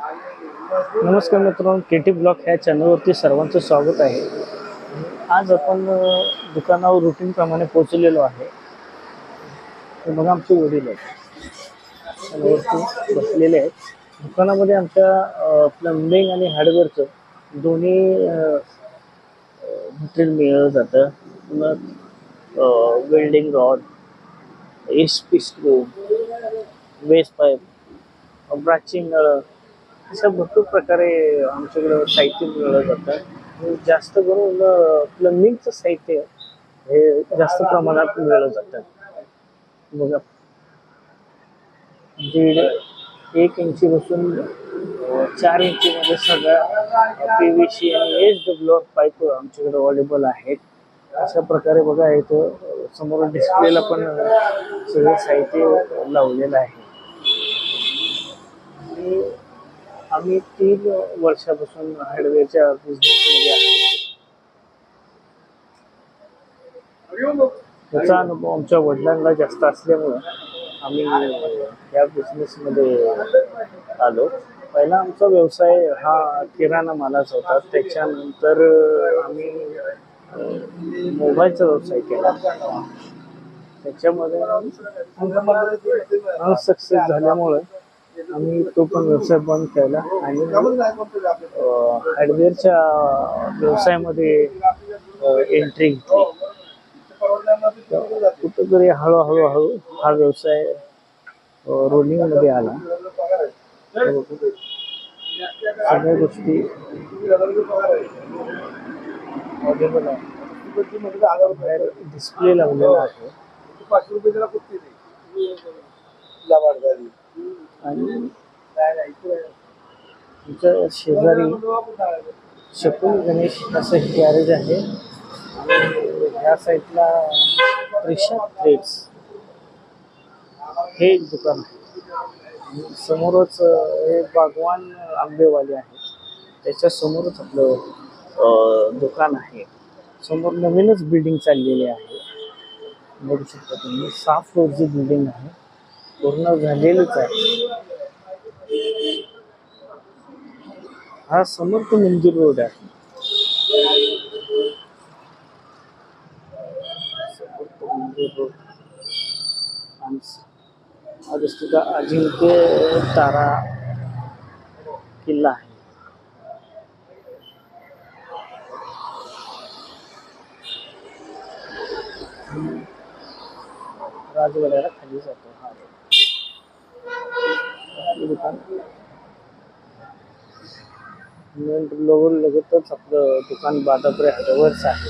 नमस्कार मित्रांनो, Katy blog ह्या चॅनलवरती सर्वांचं स्वागत आहे। आज आपण दुकानावर रुटीन प्रमाणे पोहोचलेलो आहे। तर बघा आमचे वडील वरती बसलेले आहेत। दुकानामध्ये आमच्या प्लंबिंग आणि हार्डवेअरचं दोन्ही मटेरियल मिळलं जातं। Welding rod, SP screw, waste pipe, ब्राचिंग नळ अशा भरपूर प्रकारे आमच्याकडे साहित्य मिळलं जातं। जास्त करून प्लंबिंगचं साहित्य हे जास्त प्रमाणात मिळलं जातं। बघा 1.5 इंचीपासून 4 इंचीमध्ये सगळ्या PVC आणि HWR पाईप आमच्याकडे अवेलेबल आहेत। अशा प्रकारे बघा इथं समोर डिस्प्लेला पण सगळं साहित्य लावलेलं आहे। आम्ही 3 वर्षापासून हार्डवेअरच्या बिझनेसमध्ये आहे। त्याचा अनुभव आमच्या वडिलांना जास्त असल्यामुळे आम्ही या बिझनेसमध्ये आलो। पहिला आमचा व्यवसाय हा किराणा मालाचा होता। त्याच्यानंतर आम्ही मोबाईलचा व्यवसाय केला। त्याच्यामध्ये सक्सेस झाल्यामुळे आम्ही तो पण व्यवसाय बंद केला आणि हार्डवेअरच्या व्यवसायामध्ये एंट्री घेतली। कुठेतरी हळूहळू हा व्यवसाय रोलिंग मध्ये आला। सगळ्या गोष्टी अवेलेबल आहे। डिस्प्ले लावलेला आहे आणि तुमच्या शेजारी शकून गणेश असं गॅरेज आहे आणि ह्या साईडला रिषा थ्रेड्स हे एक दुकान आहे। समोरच हे बागवान आंबेवाले आहे, त्याच्या समोरच आपलं दुकान आहे। समोर नवीनच बिल्डिंग चाललेली आहे। बघू शकता तुम्ही 6 फ्लोअरची बिल्डिंग आहे, पूर्ण झालेलीच आहे। हा समोर तो मंदिर रोड आहे। तिथं अजिंक्य तारा किल्ला आहे। राजवाड्याला खाली जातो हा दुकान। मेन रोडवर लगेचच आपलं दुकान बादापुरे हार्डवेअर्स आहे।